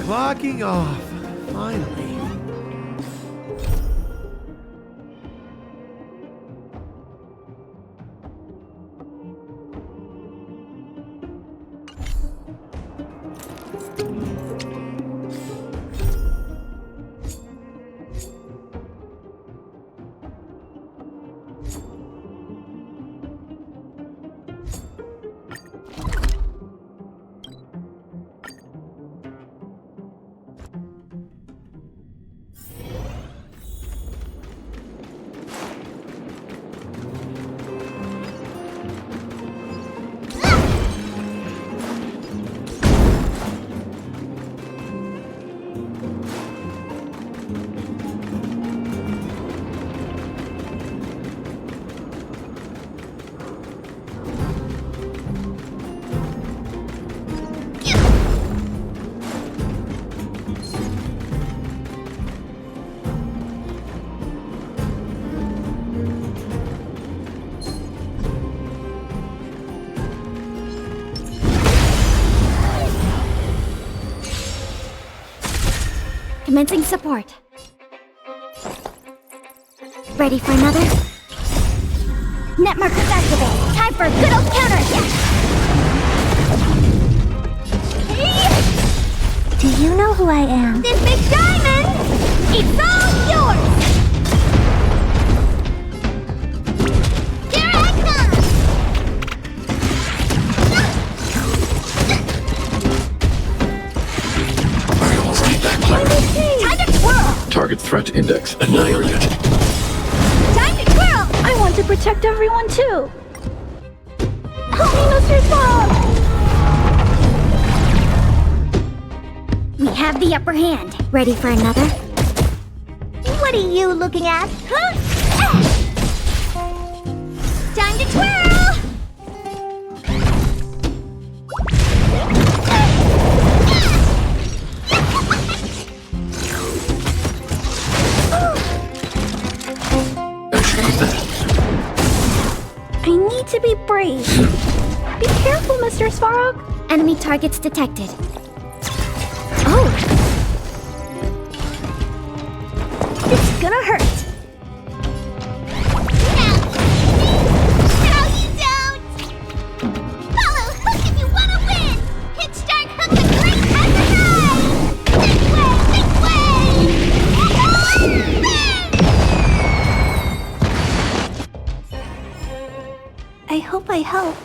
Clocking off. Finally. Commencing support. Ready for another? Net markers activate. Time for a good old counterattack. Do you know who I am? This big diamond! It's all yours! Here I come! I almost need that Clara. Time to twirl! Target threat index annihilated. Time to twirl! I want to protect everyone too. Help me, Mr. Bob! We have the upper hand. Ready for another? What are you looking at? Huh? Time to twirl! Achieve that. I need to be brave. Be careful, Mr. Svarog. Enemy targets detected. Oh! It's gonna hurt. No, you don't! Follow Hook if you want to win! Hit start Hook the great exercise! This way! I hope I helped.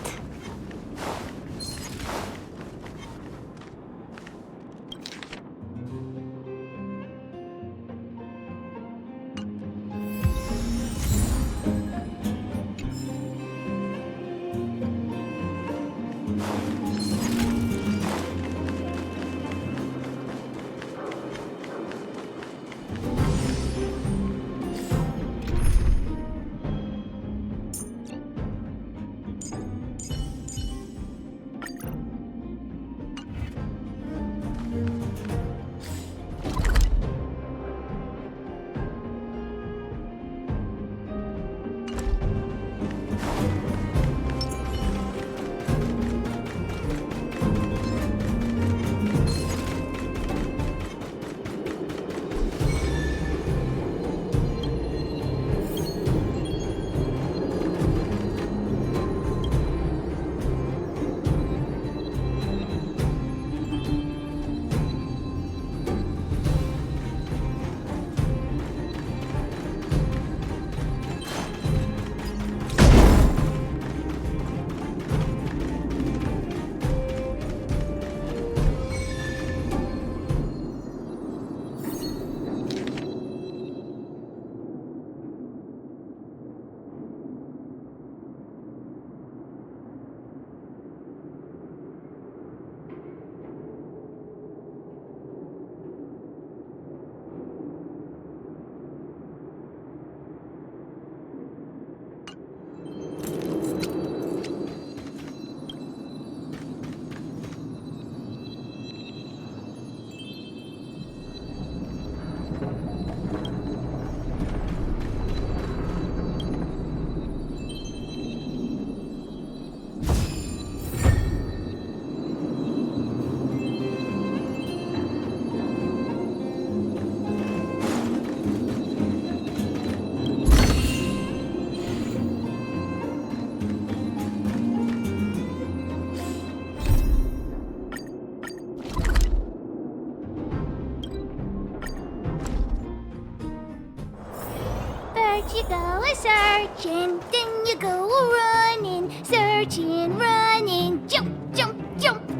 searching, then you go running, searching, running, jump, jump, jump.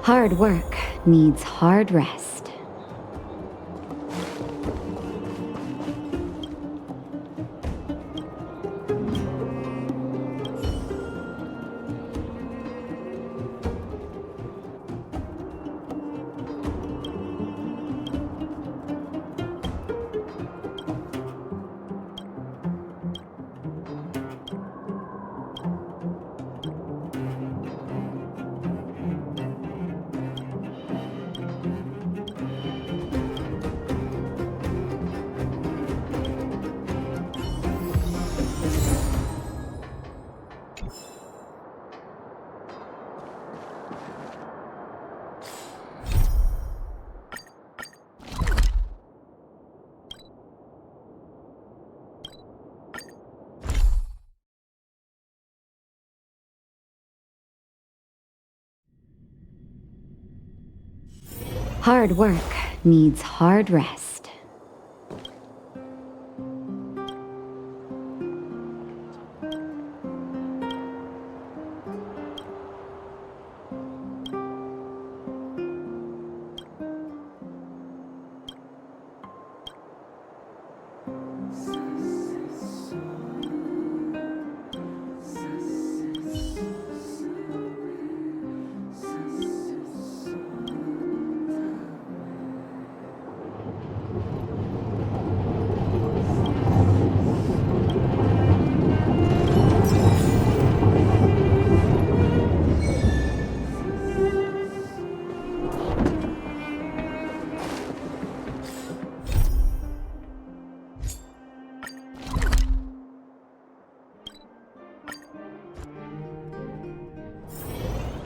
Hard work needs hard rest. Hard work needs hard rest.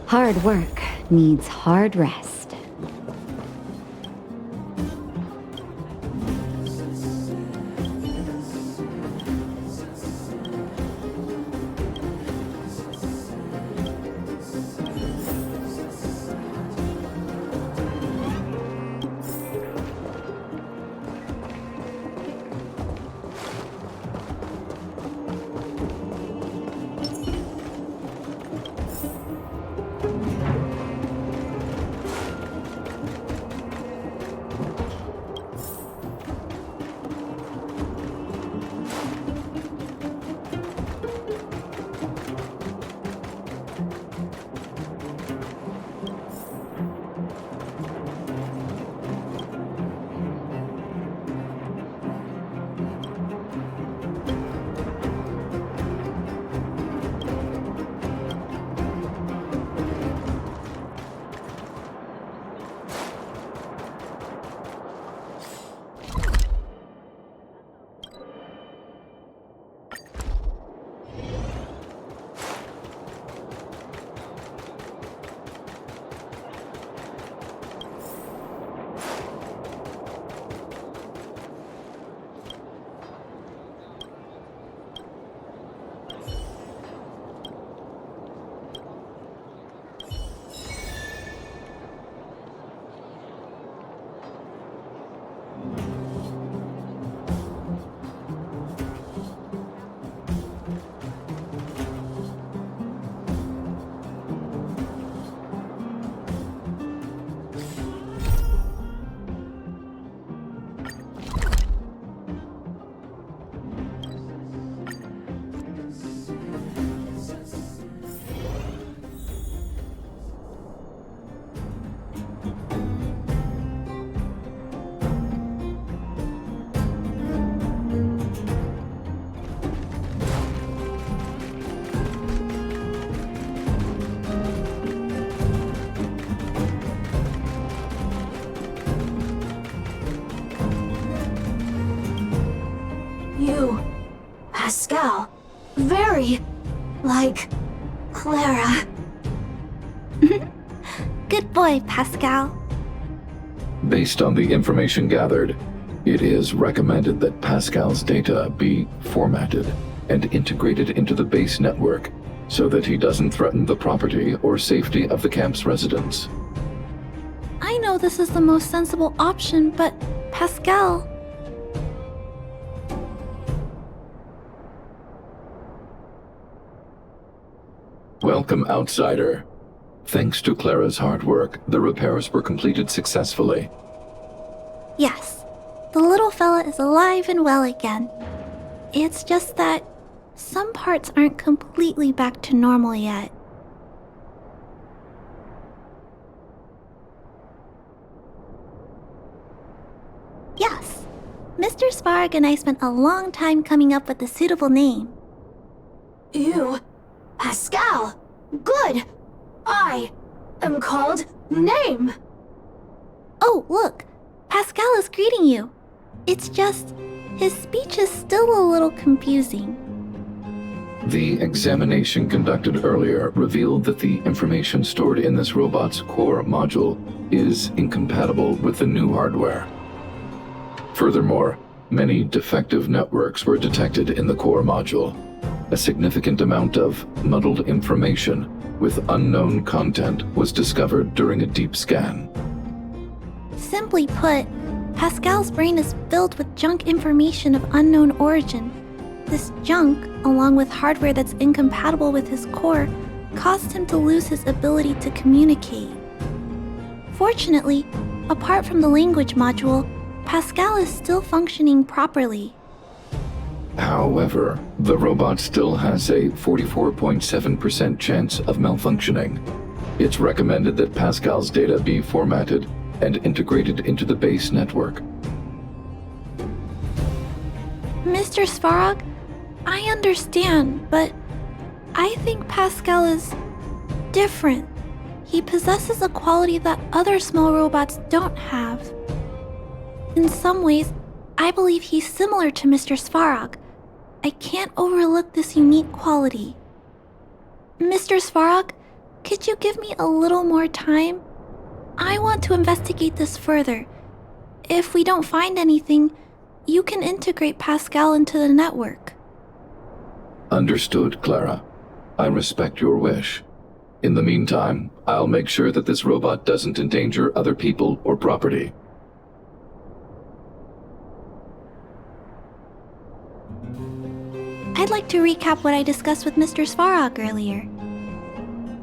Hard work needs hard rest. You, Pascal, very like Clara. Good boy, Pascal. Based on the information gathered, it is recommended that Pascal's data be formatted and integrated into the base network so that he doesn't threaten the property or safety of the camp's residents. I know this is the most sensible option, but Pascal... Welcome, outsider. Thanks to Clara's hard work, the repairs were completed successfully. Yes, the little fella is alive and well again. It's just that some parts aren't completely back to normal yet. Yes, Mr. Svarg and I spent a long time coming up with a suitable name. You, Pascal. Good. I am called Name. Oh, look, Pascal is greeting you. It's just, his speech is still a little confusing. The examination conducted earlier revealed that the information stored in this robot's core module is incompatible with the new hardware. Furthermore, many defective networks were detected in the core module. A significant amount of muddled information with unknown content was discovered during a deep scan. Simply put, Pascal's brain is filled with junk information of unknown origin. This junk, along with hardware that's incompatible with his core, caused him to lose his ability to communicate. Fortunately, apart from the language module, Pascal is still functioning properly. However, the robot still has a 44.7% chance of malfunctioning. It's recommended that Pascal's data be formatted and integrated into the base network. Mr. Svarog, I understand, but I think Pascal is different. He possesses a quality that other small robots don't have. In some ways, I believe he's similar to Mr. Svarog. I can't overlook this unique quality. Mr. Svarog, could you give me a little more time? I want to investigate this further. If we don't find anything, you can integrate Pascal into the network. Understood, Clara. I respect your wish. In the meantime, I'll make sure that this robot doesn't endanger other people or property. I'd like to recap what I discussed with Mr. Svarog earlier.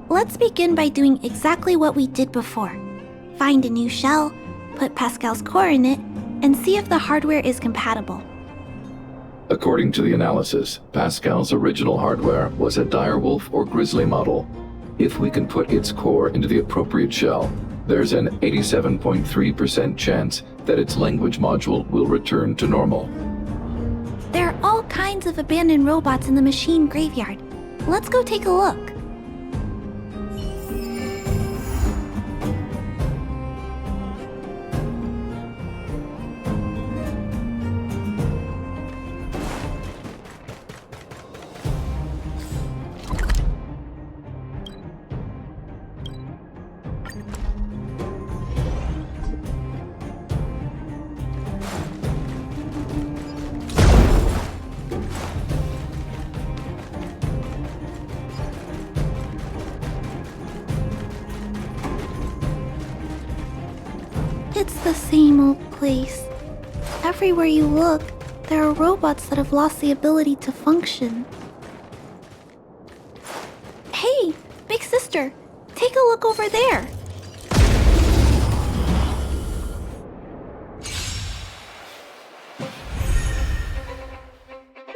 Let's begin by doing exactly what we did before. Find a new shell, put Pascal's core in it, and see if the hardware is compatible. According to the analysis, Pascal's original hardware was a direwolf or grizzly model. If we can put its core into the appropriate shell, there's an 87.3% chance that its language module will return to normal. There are all kinds of abandoned robots in the machine graveyard. Let's go take a look. It's the same old place. Everywhere you look, there are robots that have lost the ability to function. Hey, big sister, take a look over there.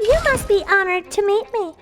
You must be honored to meet me.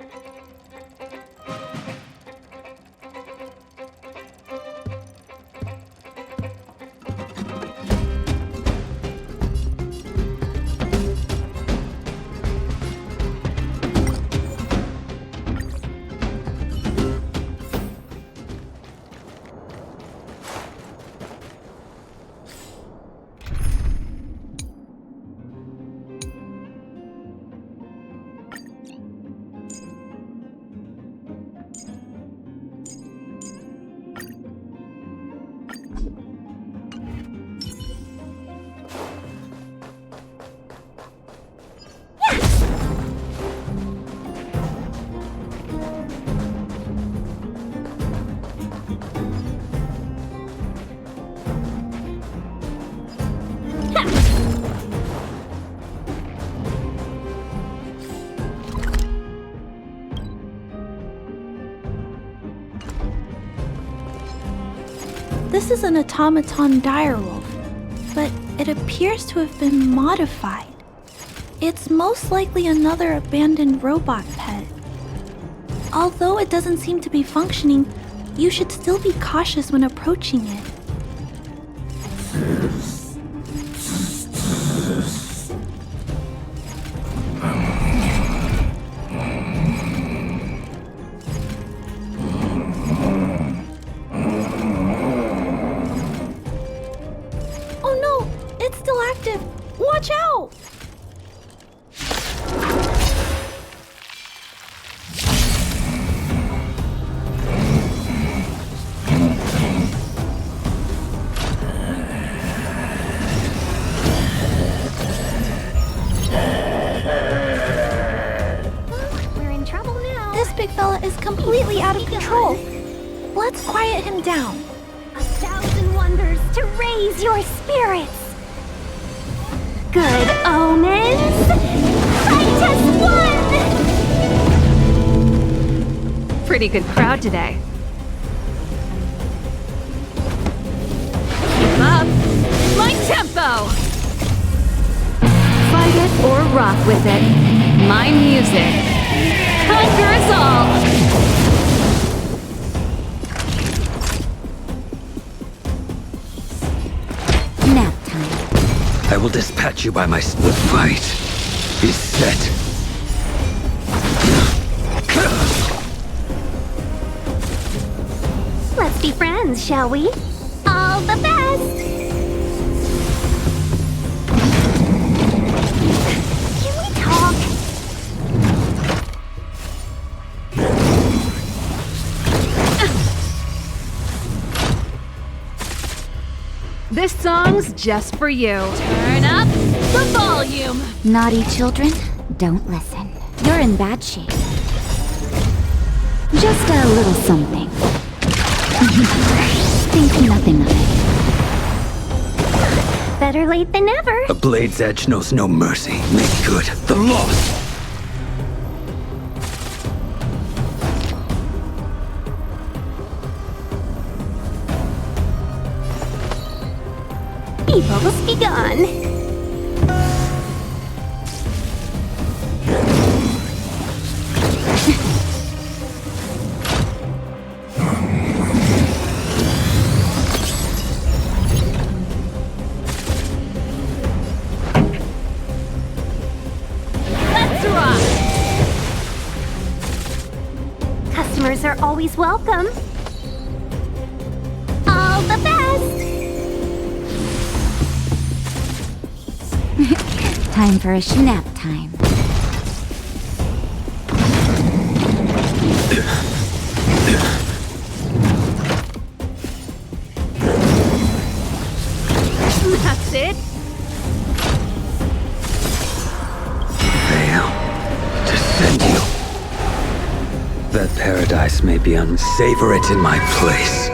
This is an automaton direwolf, but it appears to have been modified. It's most likely another abandoned robot pet. Although it doesn't seem to be functioning, you should still be cautious when approaching it. Oh no! It's still active! Watch out! Big fella is completely out of control. Let's quiet him down. 1,000 wonders to raise your spirits. Good omens. Fight as one. Pretty good crowd today. Keep up. My tempo. Fight it or rock with it. My music. Conquers all! Nap time. I will dispatch you by my... The fight is set. Let's be friends, shall we? All the best! Can we talk? This song's just for you. Turn up the volume. Naughty children, don't listen. You're in bad shape. Just a little something. Think nothing of it. Better late than never. A blade's edge knows no mercy. Make good the loss. Evil's begun. Let's rock! Customers are always welcome. All the best! Time for a nap time. That's it. Fail to send you. That paradise may be unsavor it in my place.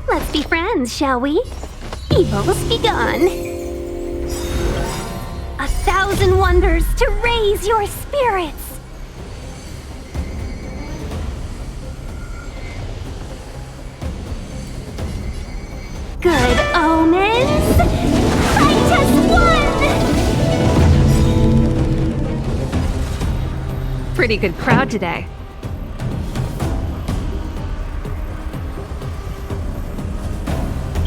Let's be friends, shall we? Evil's begun. 1,000 wonders to raise your spirits. Good omens. Fight as one. Pretty good crowd today.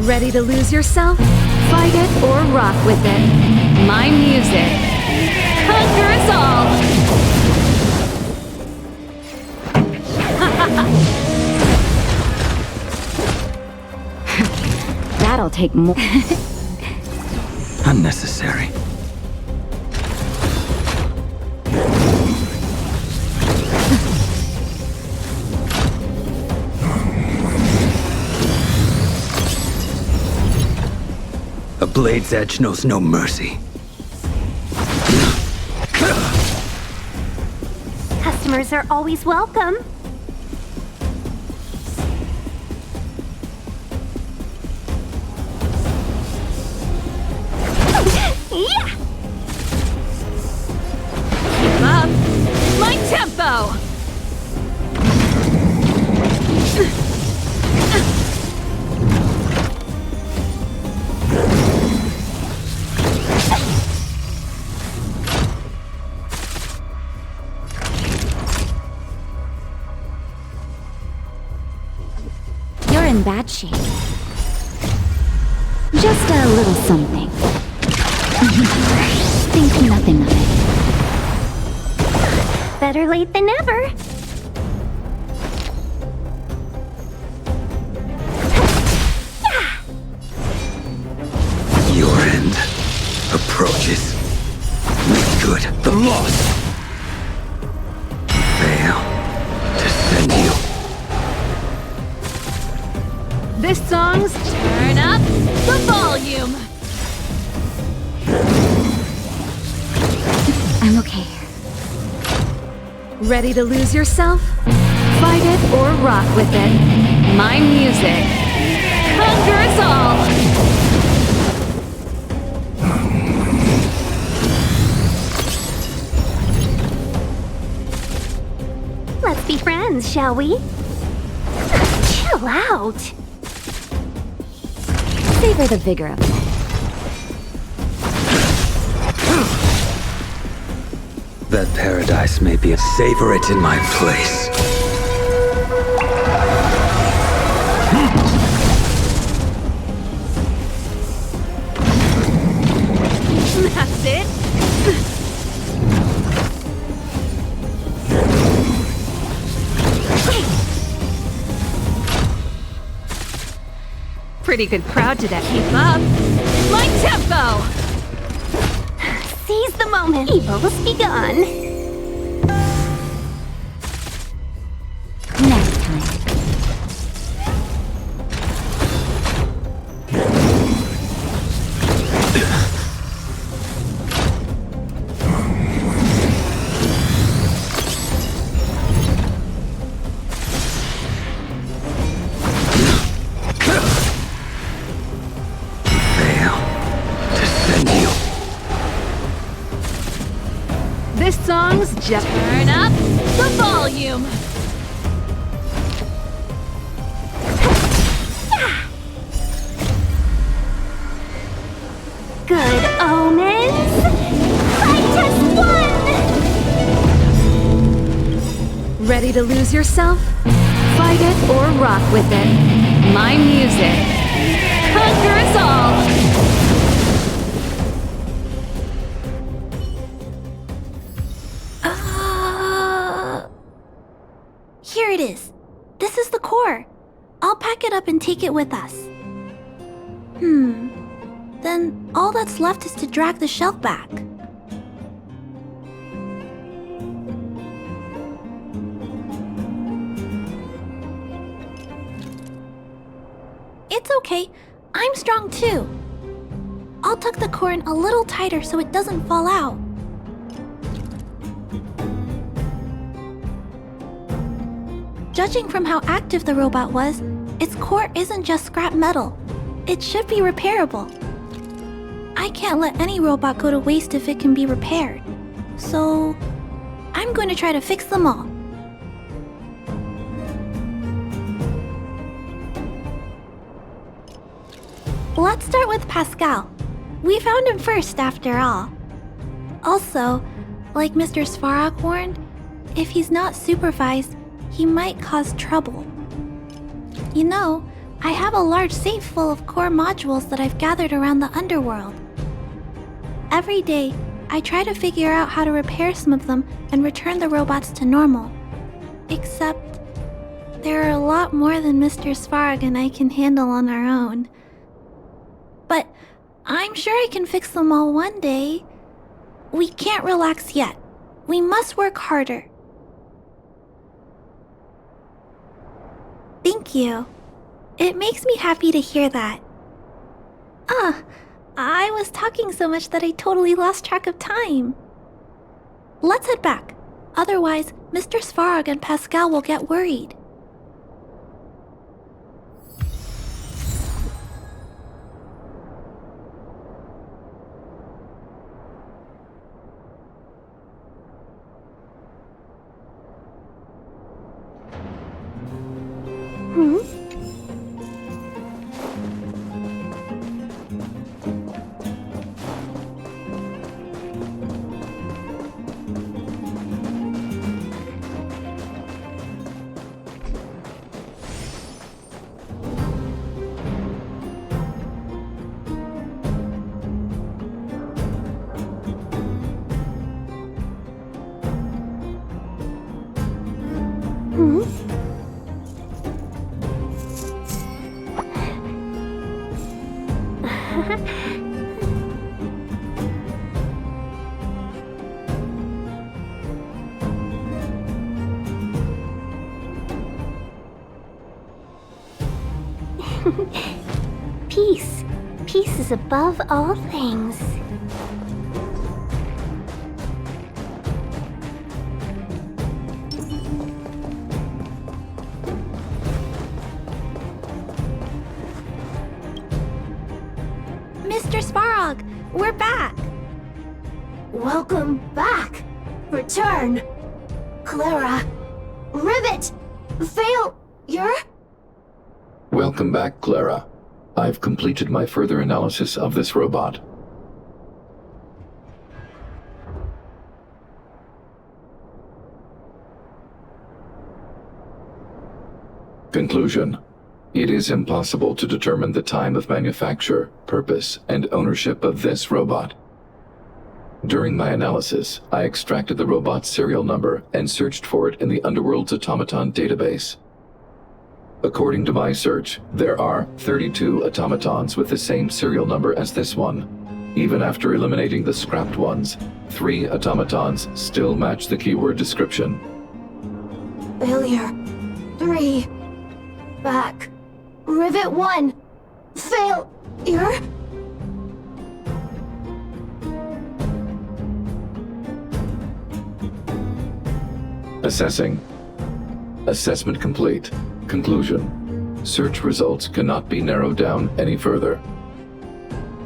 Ready to lose yourself? Fight it or rock with it. My music conquers all! That'll take more. Unnecessary. A blade's edge knows no mercy. Customers are always welcome. Yeah! bad shape. Just a little something. Think nothing of it. Better late than never. Your end approaches. Make good the loss. Fail to send you. This song's Turn Up the Volume. I'm okay. Ready to lose yourself? Fight it or rock with it. My music conquers all. Let's be friends, shall we? Chill out. Savor the vigor of it. That paradise may be. Savor it in my place. That's it. Pretty good crowd today. Keep up. My tempo. Seize the moment. Evil's begun. Next time. This song's just Turn Up the Volume. Good omens. Fight us one. Ready to lose yourself? Fight it or rock with it. My music conquers all. Here it is. This is the core. I'll pack it up and take it with us. Then all that's left is to drag the shell back. It's okay. I'm strong too. I'll tuck the core in a little tighter so it doesn't fall out. Judging from how active the robot was, its core isn't just scrap metal. It should be repairable. I can't let any robot go to waste if it can be repaired. So, I'm going to try to fix them all. Let's start with Pascal. We found him first, after all. Also, like Mr. Svarog warned, if he's not supervised, he might cause trouble. You know, I have a large safe full of core modules that I've gathered around the underworld. Every day, I try to figure out how to repair some of them and return the robots to normal. Except, there are a lot more than Mr. Svarog and I can handle on our own. But I'm sure I can fix them all one day. We can't relax yet. We must work harder. Thank you. It makes me happy to hear that. I was talking so much that I totally lost track of time. Let's head back. Otherwise, Mr. Svarog and Pascal will get worried. Peace. Peace is above all things. Mr. Svarog, we're back! Welcome back. Return. Clara. Rivet. Failure. Welcome back, Clara. I've completed my further analysis of this robot. Conclusion. It is impossible to determine the time of manufacture, purpose, and ownership of this robot. During my analysis, I extracted the robot's serial number and searched for it in the Underworld's automaton database. According to my search, there are 32 automatons with the same serial number as this one. Even after eliminating the scrapped ones, 3 automatons still match the keyword description. Failure. 3. Back. Rivet 1. Failure. Assessing. Assessment complete. Conclusion. Search results cannot be narrowed down any further.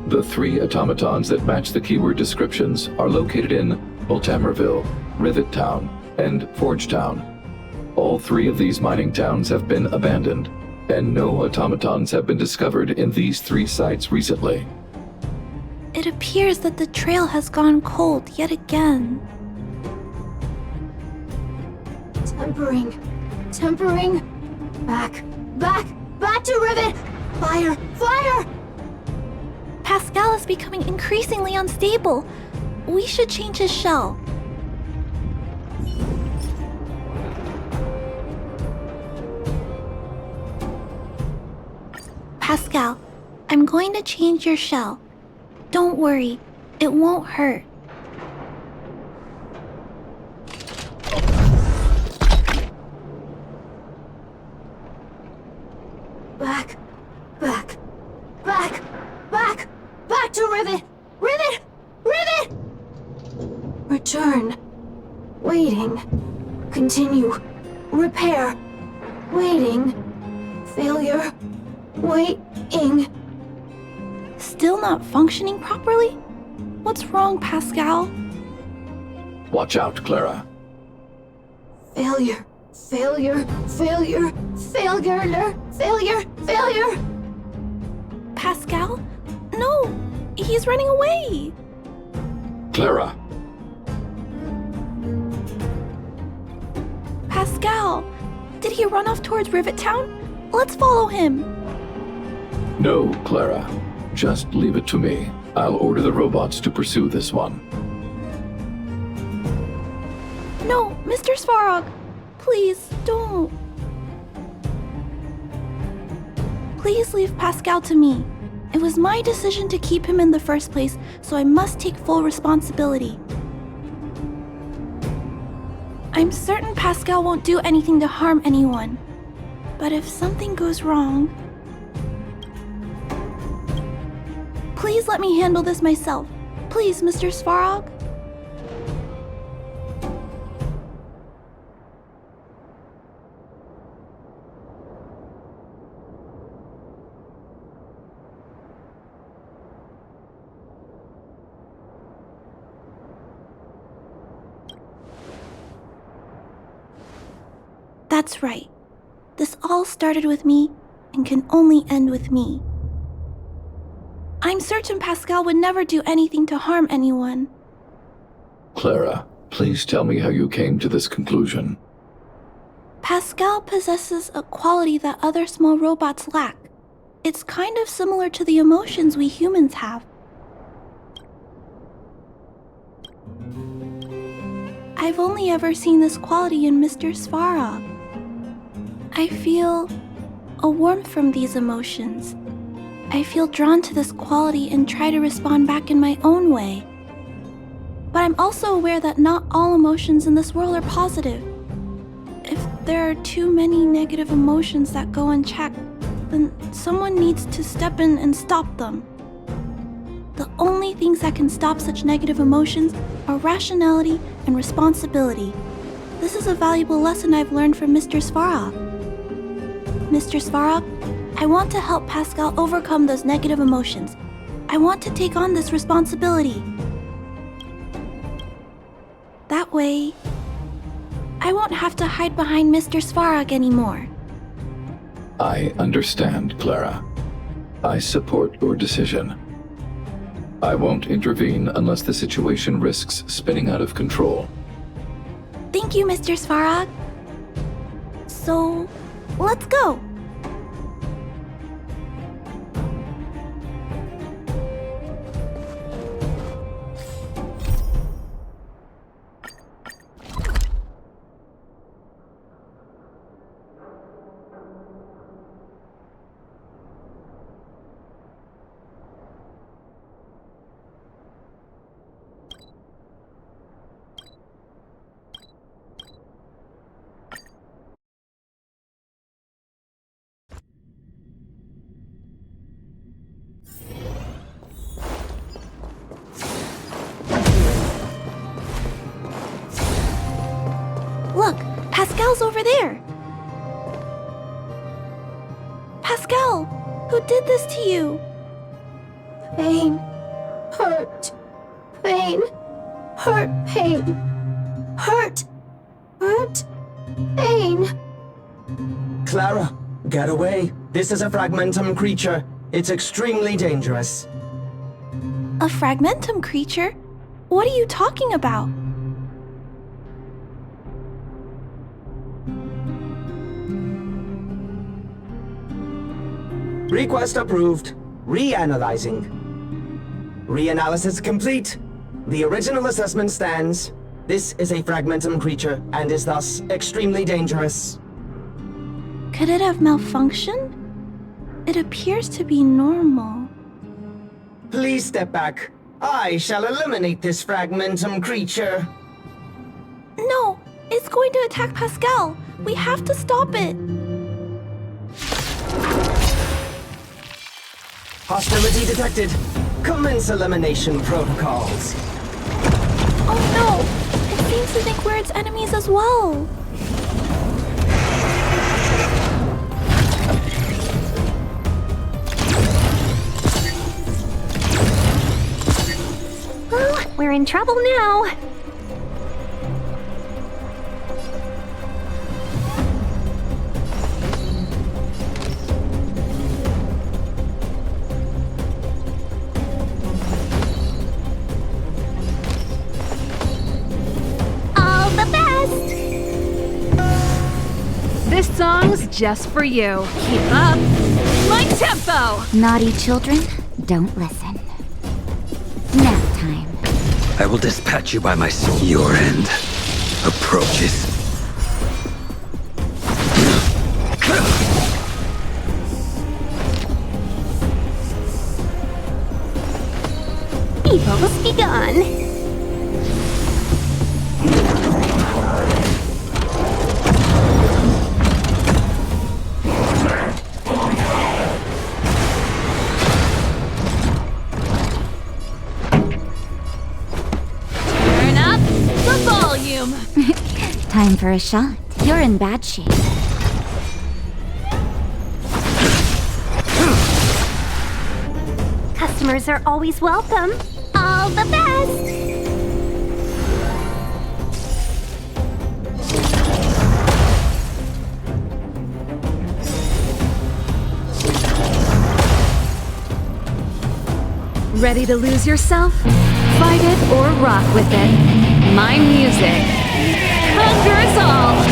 The 3 automatons that match the keyword descriptions are located in Ultamerville, Rivet Town, and Forge Town. All 3 of these mining towns have been abandoned, and no automatons have been discovered in these 3 sites recently. It appears that the trail has gone cold yet again. Tempering. Back to Rivet! Fire! Pascal is becoming increasingly unstable. We should change his shell. Pascal, I'm going to change your shell. Don't worry, it won't hurt. Back to Rivet! Return. Waiting. Continue. Repair. Waiting. Failure. Waiting. Still not functioning properly? What's wrong, Pascal? Watch out, Clara. Failure. Pascal? No! He's running away! Clara. Pascal! Did he run off towards Rivet Town? Let's follow him! No, Clara. Just leave it to me. I'll order the robots to pursue this one. No, Mr. Svarog! Please, don't. Please leave Pascal to me. It was my decision to keep him in the first place, so I must take full responsibility. I'm certain Pascal won't do anything to harm anyone. But if something goes wrong... Please let me handle this myself. Please, Mr. Svarog. That's right. This all started with me and can only end with me. I'm certain Pascal would never do anything to harm anyone. Clara, please tell me how you came to this conclusion. Pascal possesses a quality that other small robots lack. It's kind of similar to the emotions we humans have. I've only ever seen this quality in Mr. Svarog. I feel a warmth from these emotions. I feel drawn to this quality and try to respond back in my own way. But I'm also aware that not all emotions in this world are positive. If there are too many negative emotions that go unchecked, then someone needs to step in and stop them. The only things that can stop such negative emotions are rationality and responsibility. This is a valuable lesson I've learned from Mr. Svarog. Mr. Svarog, I want to help Pascal overcome those negative emotions. I want to take on this responsibility. That way, I won't have to hide behind Mr. Svarog anymore. I understand, Clara. I support your decision. I won't intervene unless the situation risks spinning out of control. Thank you, Mr. Svarog. So, let's go. Look, Pascal's over there. Pascal, who did this to you? Pain. Hurt. Pain. Hurt. Pain. Hurt. Hurt. Pain. Clara, get away. This is a fragmentum creature. It's extremely dangerous. A fragmentum creature? What are you talking about? Request approved. Reanalyzing. Reanalysis complete. The original assessment stands. This is a fragmentum creature and is thus extremely dangerous. Could it have malfunctioned? It appears to be normal. Please step back. I shall eliminate this fragmentum creature. No, it's going to attack Pascal. We have to stop it. Hostility detected. Commence elimination protocols. Oh no! It seems to think we're its enemies as well. Well, we're in trouble now. This song's just for you. Keep up my tempo! Naughty children, don't listen. Nap time. I will dispatch you by my sword. Your end approaches. Evil's begun. Time for a shot. You're in bad shape. Customers are always welcome. All the best! Ready to lose yourself? Fight it or rock with it. My music conquers all!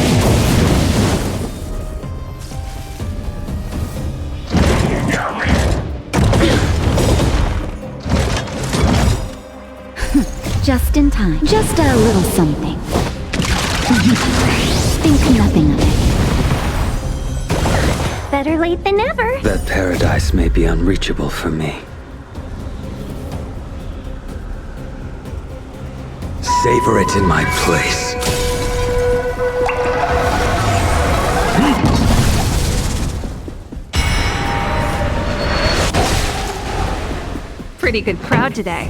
Just in time. Just a little something. Think nothing of it. Better late than never. That paradise may be unreachable for me. Savor it in my place. Pretty good crowd today.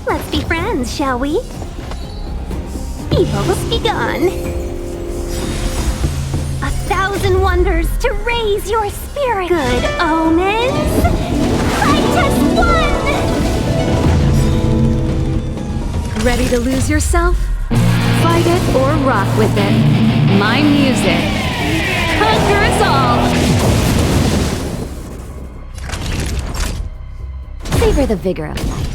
Let's be friends, shall we? Evils begun. 1,000 wonders to raise your spirit. Good omens. Fight as one. Ready to lose yourself? Fight it or rock with it. My music. Conquer us all! Savor the vigor of life.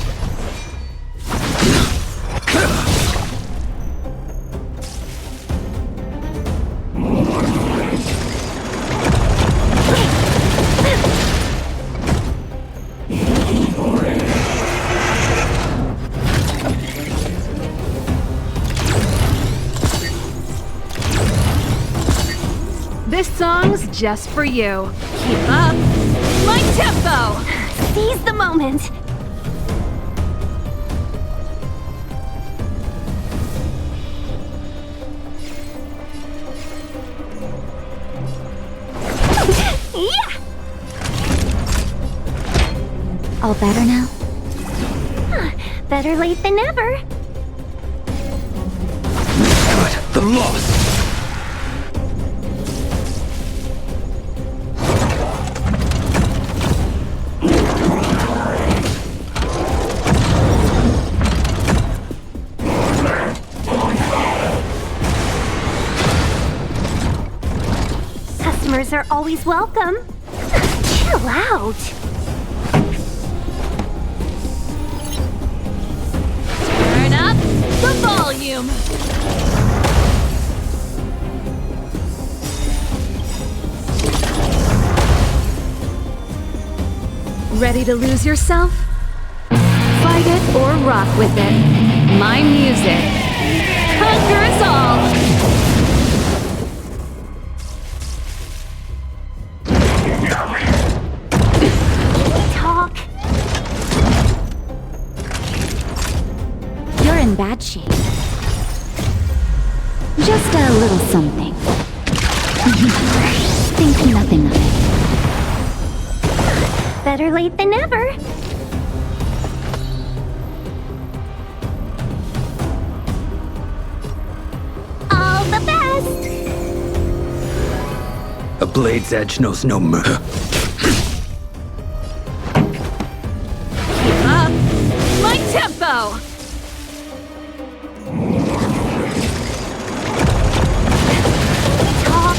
This song's just for you. Keep up. My tempo! Seize the moment. Yeah! All better now? Better late than never. Good. The loss. Customers are always welcome. Chill out. Turn up the volume. Ready to lose yourself? Fight it or rock with it. My music. Conquer us all! Talk. You're in bad shape. Just a little something. Think nothing of it. Better late than never. All the best. A blade's edge knows no mercy. Keep up. My tempo! Talk.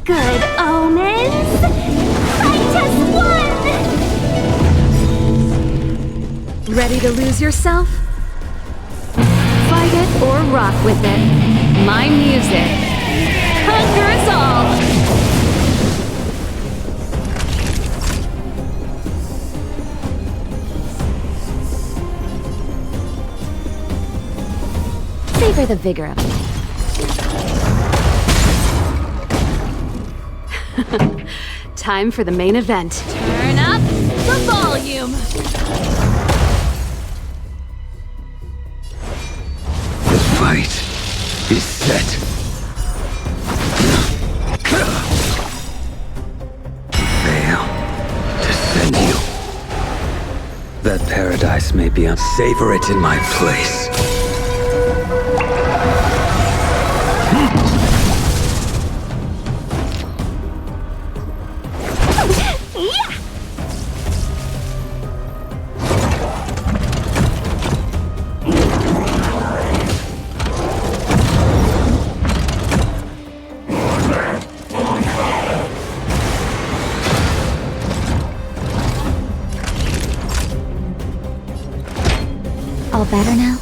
Good omens. Fight as one. Ready to lose yourself? Fight it or rock with it. My music. Conquer us all! Savor the vigor of life. Time for the main event. Turn up the volume. The fight is set. Fail to send you. That paradise may be savor it in my place. Yeah. All better now?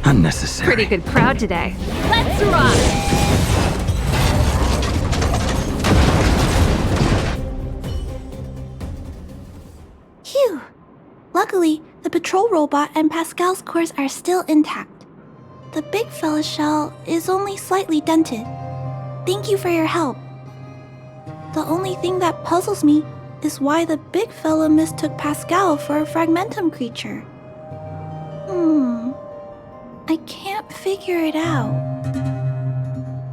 Unnecessary. Pretty good crowd today. Let's rock! Phew! Luckily, the patrol robot and Pascal's course are still intact. The big fella's shell is only slightly dented. Thank you for your help. The only thing that puzzles me is why the big fella mistook Pascal for a fragmentum creature. I can't figure it out.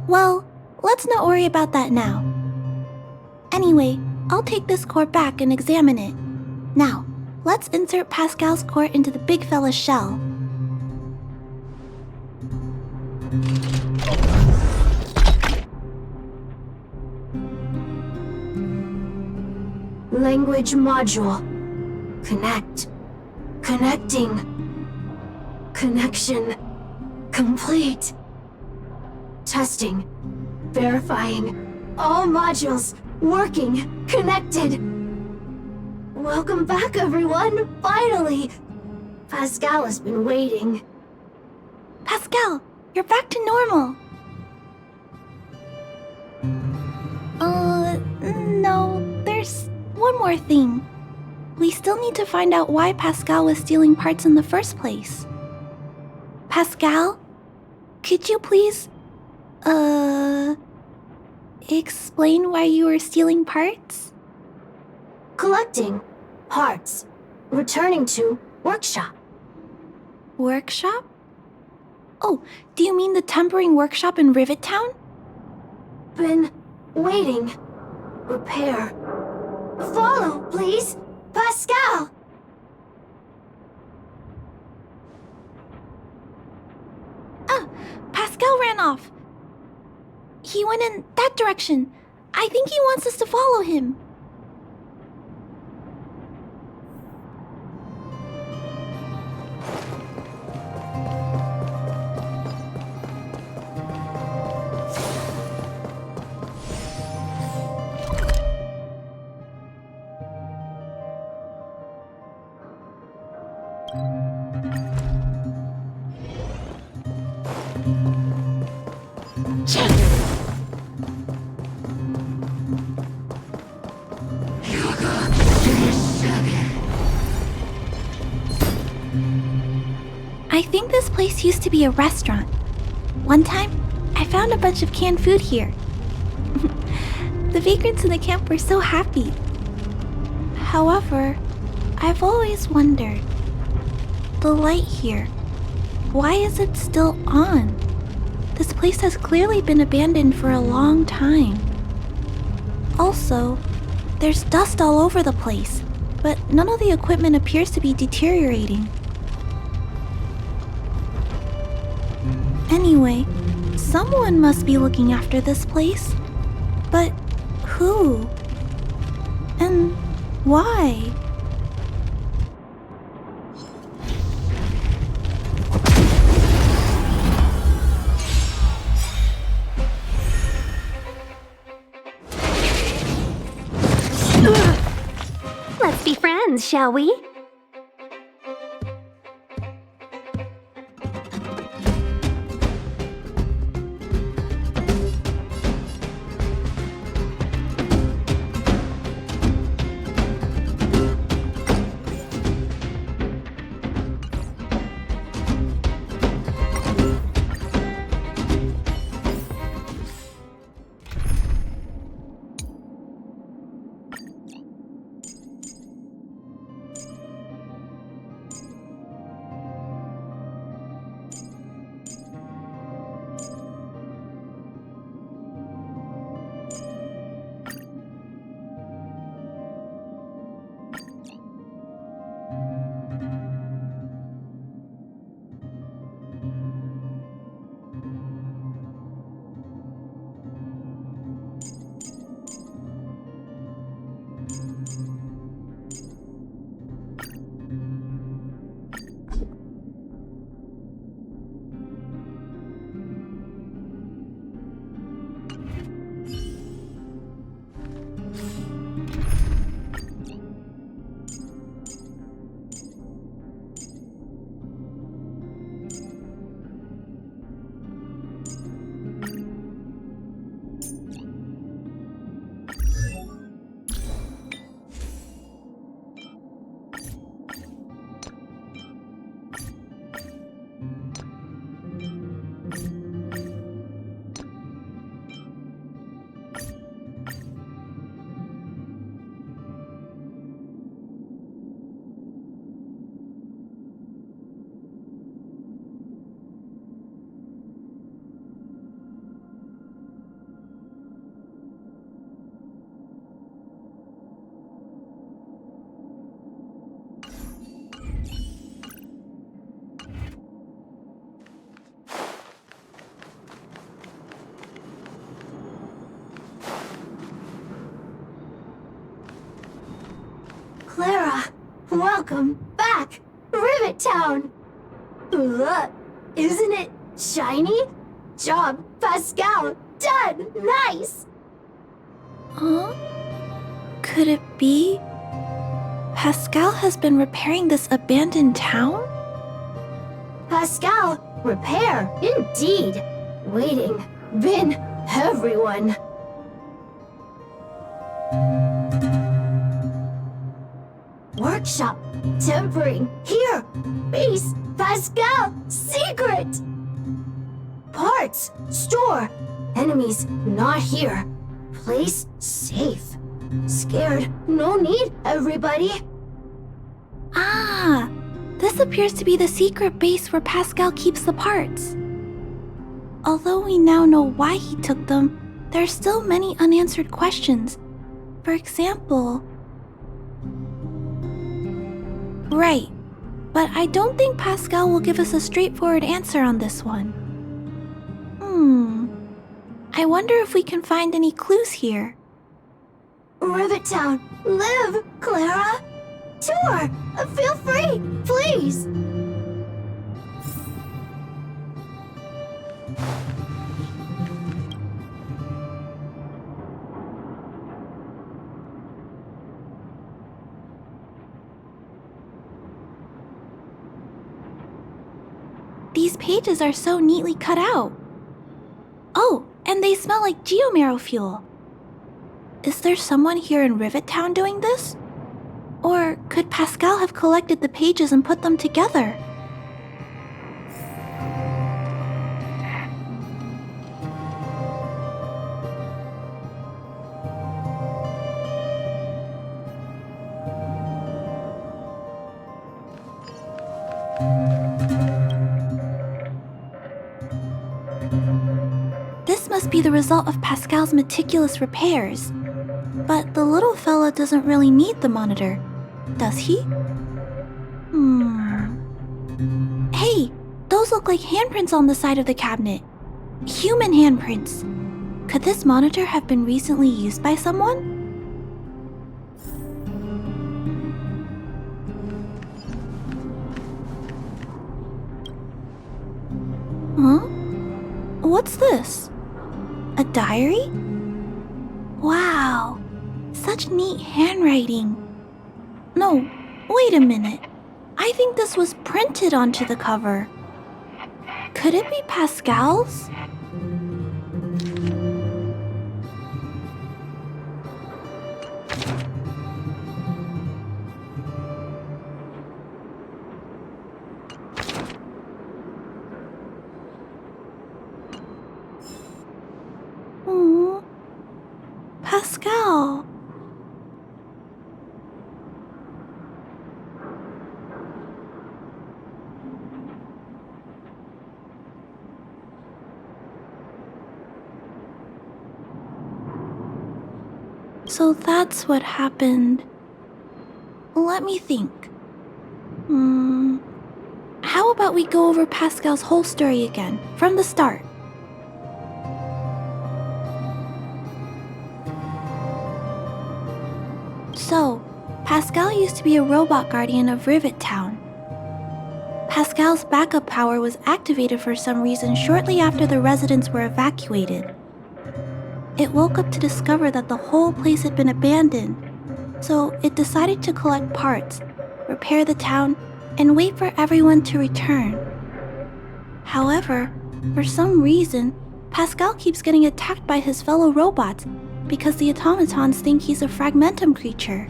Well, let's not worry about that now. Anyway, I'll take this core back and examine it. Now, let's insert Pascal's core into the big fella's shell. Language module. Connect. Connecting. Connection. Complete. Testing. Verifying. All modules working. Connected. Welcome back, everyone. Finally. Pascal has been waiting. Pascal, you're back to normal. No, there's one more thing. We still need to find out why Pascal was stealing parts in the first place. Pascal, could you please, explain why you were stealing parts? Collecting. Parts. Returning to workshop. Workshop? Oh, do you mean the tempering workshop in Rivet Town? Been waiting. Repair. Follow, please. Pascal! Pascal ran off. He went in that direction. I think he wants us to follow him. I think this place used to be a restaurant. One time, I found a bunch of canned food here. The vagrants in the camp were so happy. However, I've always wondered, the light here, why is it still on? This place has clearly been abandoned for a long time. Also, there's dust all over the place, but none of the equipment appears to be deteriorating. Anyway, someone must be looking after this place. But who? And why? Let's be friends, shall we? Clara, welcome back, Rivet Town. Look, isn't it shiny? Job, Pascal, done, nice. Huh? Could it be? Pascal has been repairing this abandoned town? Pascal, repair, indeed. Waiting, been everyone. Workshop, tempering, here, base, Pascal, secret. Parts, store, enemies not here. Place safe. Scared, no need, everybody. Ah, this appears to be the secret base where Pascal keeps the parts. Although we now know why he took them, there are still many unanswered questions. For example... Right, but I don't think Pascal will give us a straightforward answer on this one. I wonder if we can find any clues here. Rivet Town, live, Clara. Tour, feel free, please. These pages are so neatly cut out. Oh, and they smell like geomarrow fuel. Is there someone here in Rivet Town doing this? Or could Pascal have collected the pages and put them together? This must be the result of Pascal's meticulous repairs. But the little fella doesn't really need the monitor, does he? Hey, those look like handprints on the side of the cabinet. Human handprints. Could this monitor have been recently used by someone? Huh? What's this? A diary? Wow, such neat handwriting. No, wait a minute. I think this was printed onto the cover. Could it be Pascal's? Pascal. So that's what happened. Let me think. How about we go over Pascal's whole story again, from the start? So, Pascal used to be a robot guardian of Rivet Town. Pascal's backup power was activated for some reason shortly after the residents were evacuated. It woke up to discover that the whole place had been abandoned, so it decided to collect parts, repair the town, and wait for everyone to return. However, for some reason, Pascal keeps getting attacked by his fellow robots because the automatons think he's a fragmentum creature.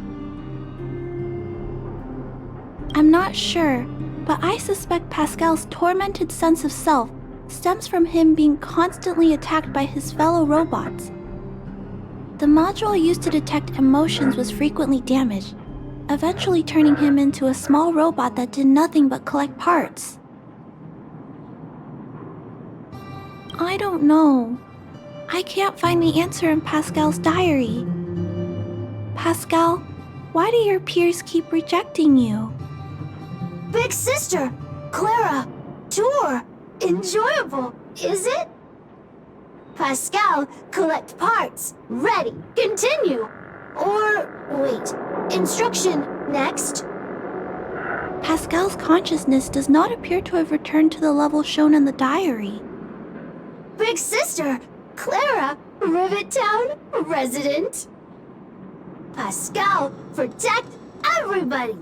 I'm not sure, but I suspect Pascal's tormented sense of self stems from him being constantly attacked by his fellow robots. The module used to detect emotions was frequently damaged, eventually turning him into a small robot that did nothing but collect parts. I don't know. I can't find the answer in Pascal's diary. Pascal, why do your peers keep rejecting you? Big sister, Clara, tour, enjoyable, is it? Pascal, collect parts, ready, continue. Or, wait, instruction Next? Pascal's consciousness does not appear to have returned to the level shown in the diary. Big sister, Clara, Rivet Town resident. Pascal, protect everybody!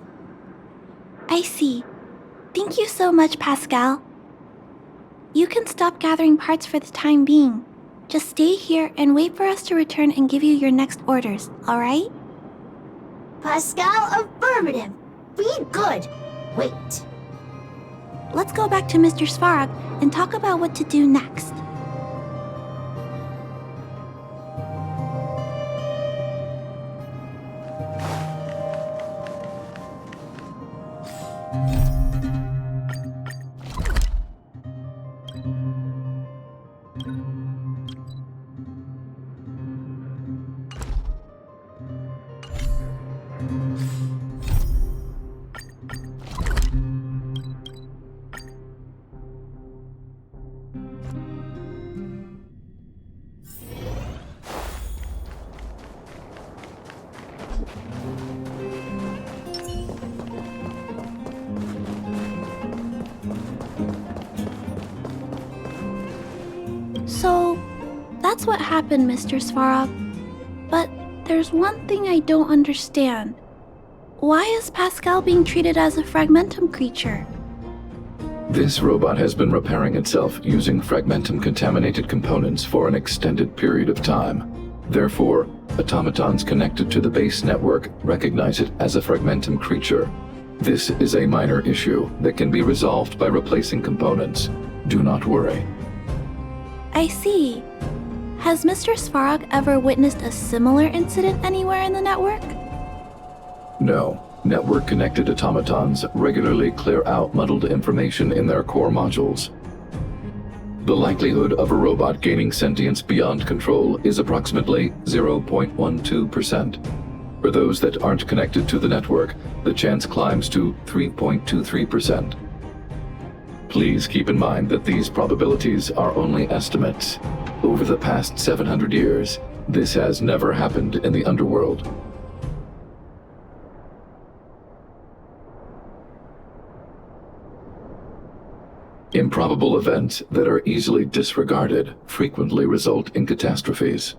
I see. Thank you so much, Pascal. You can stop gathering parts for the time being. Just stay here and wait for us to return and give you your next orders, alright? Pascal, affirmative. Be good. Wait. Let's go back to Mr. Svarog and talk about what to do next. So, that's what happened, Mr. Svarog. But there's one thing I don't understand. Why is Pascal being treated as a fragmentum creature? This robot has been repairing itself using fragmentum-contaminated components for an extended period of time. Therefore, automatons connected to the base network recognize it as a fragmentum creature. This is a minor issue that can be resolved by replacing components. Do not worry. I see. Has Mr. Svarog ever witnessed a similar incident anywhere in the network? No. Network-connected automatons regularly clear out muddled information in their core modules. The likelihood of a robot gaining sentience beyond control is approximately 0.12%. For those that aren't connected to the network, the chance climbs to 3.23%. Please keep in mind that these probabilities are only estimates. Over the past 700 years, this has never happened in the underworld. Improbable events that are easily disregarded frequently result in catastrophes.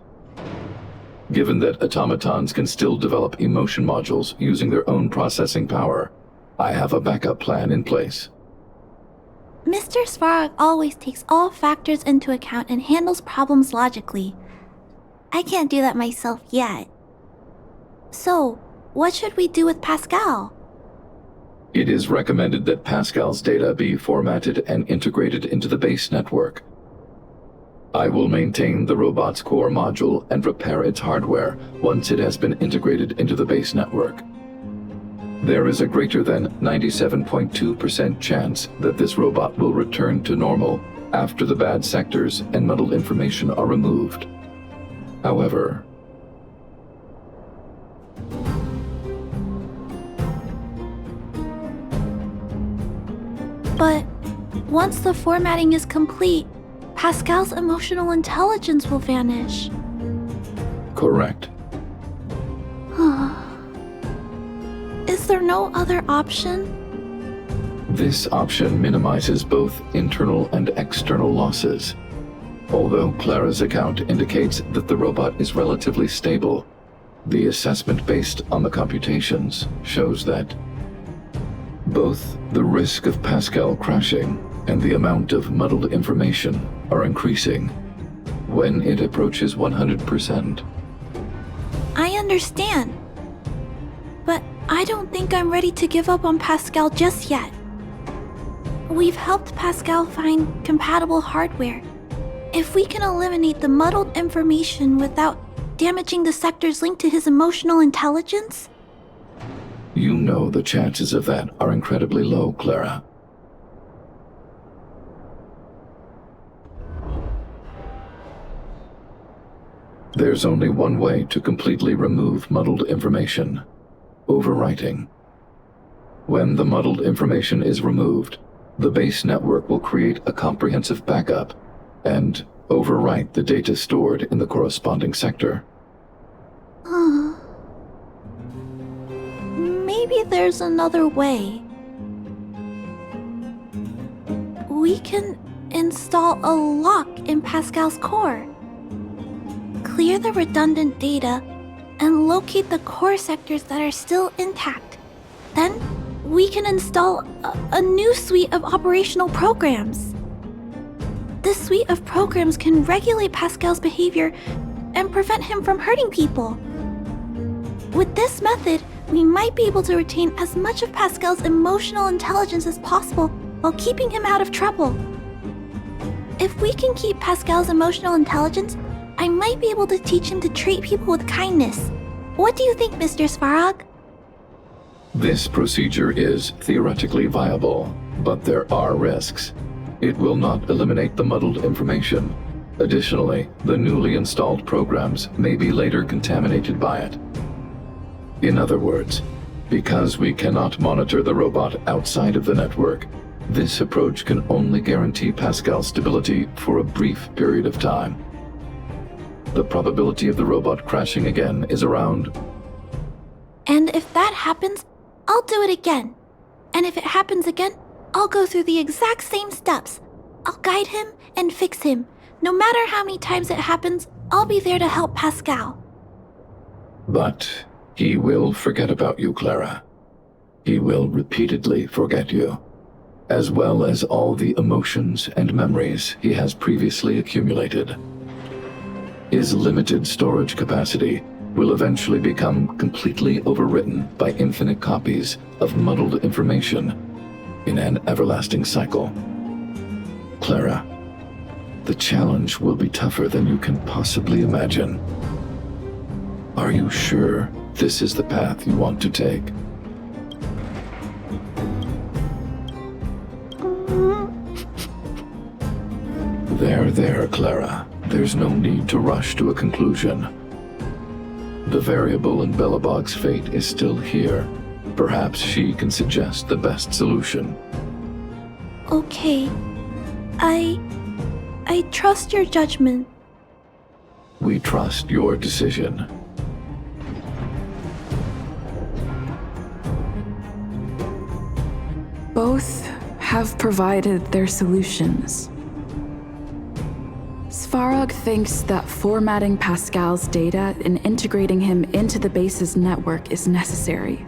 Given that automatons can still develop emotion modules using their own processing power, I have a backup plan in place. Mr. Svarog always takes all factors into account and handles problems logically. I can't do that myself yet. So, what should we do with Pascal? It is recommended that Pascal's data be formatted and integrated into the base network. I will maintain the robot's core module and repair its hardware once it has been integrated into the base network. There is a greater than 97.2% chance that this robot will return to normal after the bad sectors and muddled information are removed. However, but once the formatting is complete, Pascal's emotional intelligence will vanish. correct. Is there no other option? This option minimizes both internal and external losses. Although Clara's account indicates that the robot is relatively stable, the assessment based on the computations shows that both the risk of Pascal crashing and the amount of muddled information are increasing when it approaches 100%. I understand. But I don't think I'm ready to give up on Pascal just yet. We've helped Pascal find compatible hardware. If we can eliminate the muddled information without damaging the sectors linked to his emotional intelligence? You know the chances of that are incredibly low, Clara. There's only one way to completely remove muddled information: overwriting. When the muddled information is removed, the base network will create a comprehensive backup and overwrite the data stored in the corresponding sector. maybe there's another way. We can install a lock in Pascal's core. Clear the redundant data and locate the core sectors that are still intact. Then we can install a new suite of operational programs. This suite of programs can regulate Pascal's behavior and prevent him from hurting people. With this method, we might be able to retain as much of Pascal's emotional intelligence as possible while keeping him out of trouble. If we can keep Pascal's emotional intelligence, I might be able to teach him to treat people with kindness. What do you think, Mr. Svarog? This procedure is theoretically viable, but there are risks. It will not eliminate the muddled information. Additionally, the newly installed programs may be later contaminated by it. In other words, because we cannot monitor the robot outside of the network, this approach can only guarantee Pascal's stability for a brief period of time. The probability of the robot crashing again is around... And if that happens, I'll do it again. And if it happens again, I'll go through the exact same steps. I'll guide him and fix him. No matter how many times it happens, I'll be there to help Pascal. But he will forget about you, Clara. He will repeatedly forget you, as well as all the emotions and memories he has previously accumulated. His limited storage capacity will eventually become completely overwritten by infinite copies of muddled information in an everlasting cycle. Clara, the challenge will be tougher than you can possibly imagine. Are you sure this is the path you want to take? There, Clara. There's no need to rush to a conclusion. The variable in Belobog's fate is still here. Perhaps she can suggest the best solution. Okay. I trust your judgment. We trust your decision. Both have provided their solutions. Svarog thinks that formatting Pascal's data and integrating him into the base's network is necessary.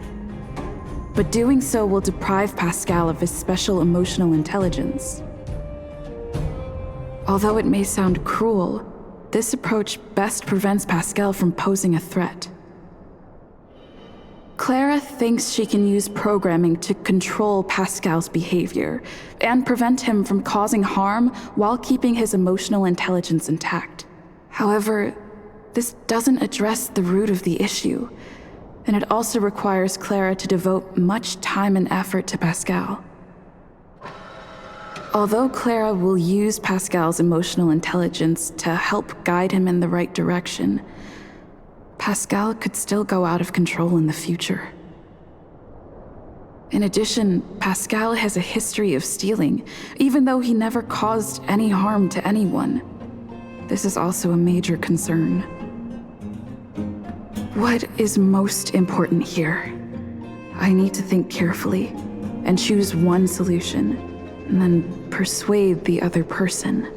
But doing so will deprive Pascal of his special emotional intelligence. Although it may sound cruel, this approach best prevents Pascal from posing a threat. Clara thinks she can use programming to control Pascal's behavior and prevent him from causing harm while keeping his emotional intelligence intact. However, this doesn't address the root of the issue, and it also requires Clara to devote much time and effort to Pascal. Although Clara will use Pascal's emotional intelligence to help guide him in the right direction, Pascal could still go out of control in the future. In addition, Pascal has a history of stealing, even though he never caused any harm to anyone. This is also a major concern. What is most important here? I need to think carefully and choose one solution, and then persuade the other person.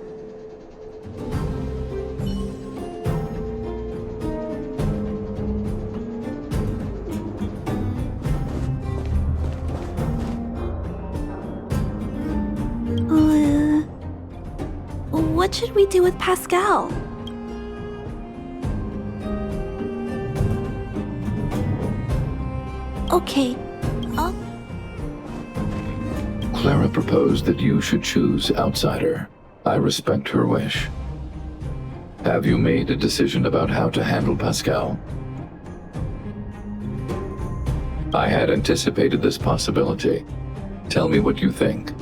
What should we do with Pascal? Okay, Clara proposed that you should choose Outsider. I respect her wish. Have you made a decision about how to handle Pascal? I had anticipated this possibility. Tell me what you think.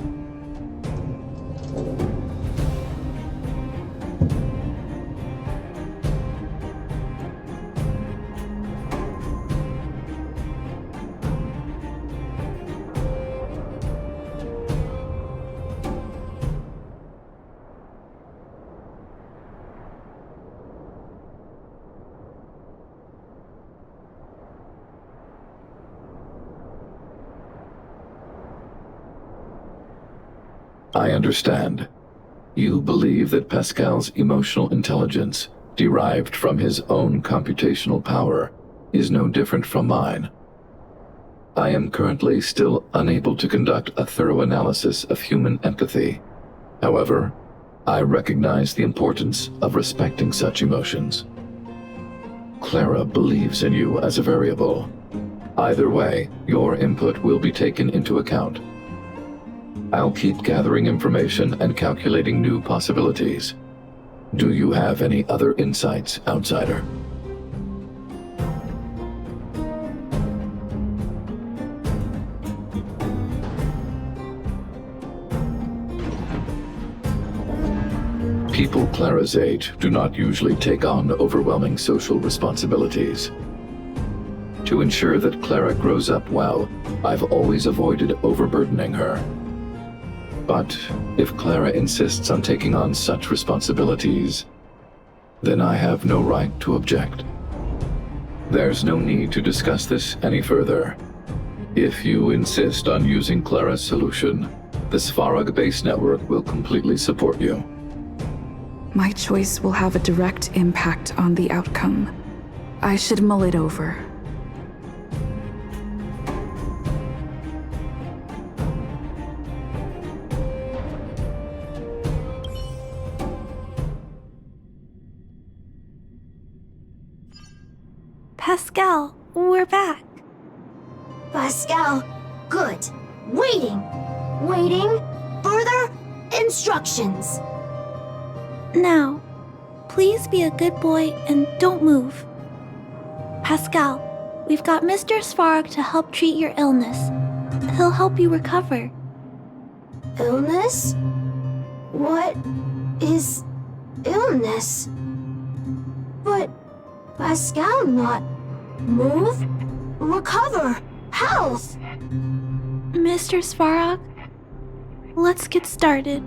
I understand. You believe that Pascal's emotional intelligence, derived from his own computational power, is no different from mine. I am currently still unable to conduct a thorough analysis of human empathy. However, I recognize the importance of respecting such emotions. Clara believes in you as a variable. Either way, your input will be taken into account. I'll keep gathering information and calculating new possibilities. Do you have any other insights, outsider? People Clara's age do not usually take on overwhelming social responsibilities. To ensure that Clara grows up well, I've always avoided overburdening her. But if Clara insists on taking on such responsibilities, then I have no right to object. There's no need to discuss this any further. If you insist on using Clara's solution, the Svarog base network will completely support you. My choice will have a direct impact on the outcome. I should mull it over. Pascal, we're back. Pascal, good. Waiting. Further instructions. Now, please be a good boy and don't move. Pascal, we've got Mr. Svarog to help treat your illness. He'll help you recover. Illness? What is illness? But Pascal not move, recover, health. Mr. Svarog, let's get started.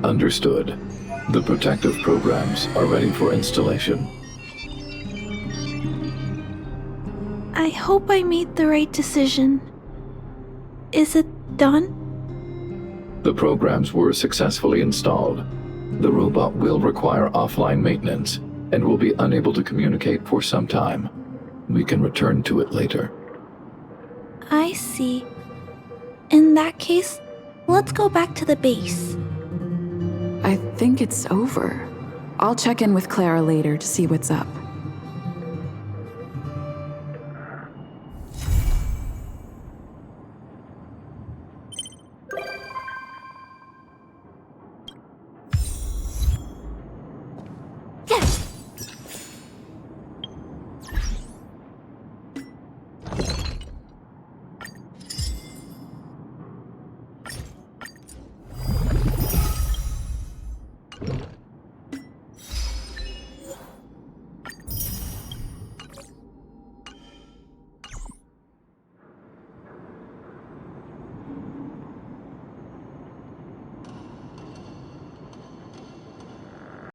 Understood. The protective programs are ready for installation. I hope I made the right decision. Is it done? The programs were successfully installed. The robot will require offline maintenance and will be unable to communicate for some time. We can return to it later. I see. In that case, let's go back to the base. I think it's over. I'll check in with Clara later to see what's up.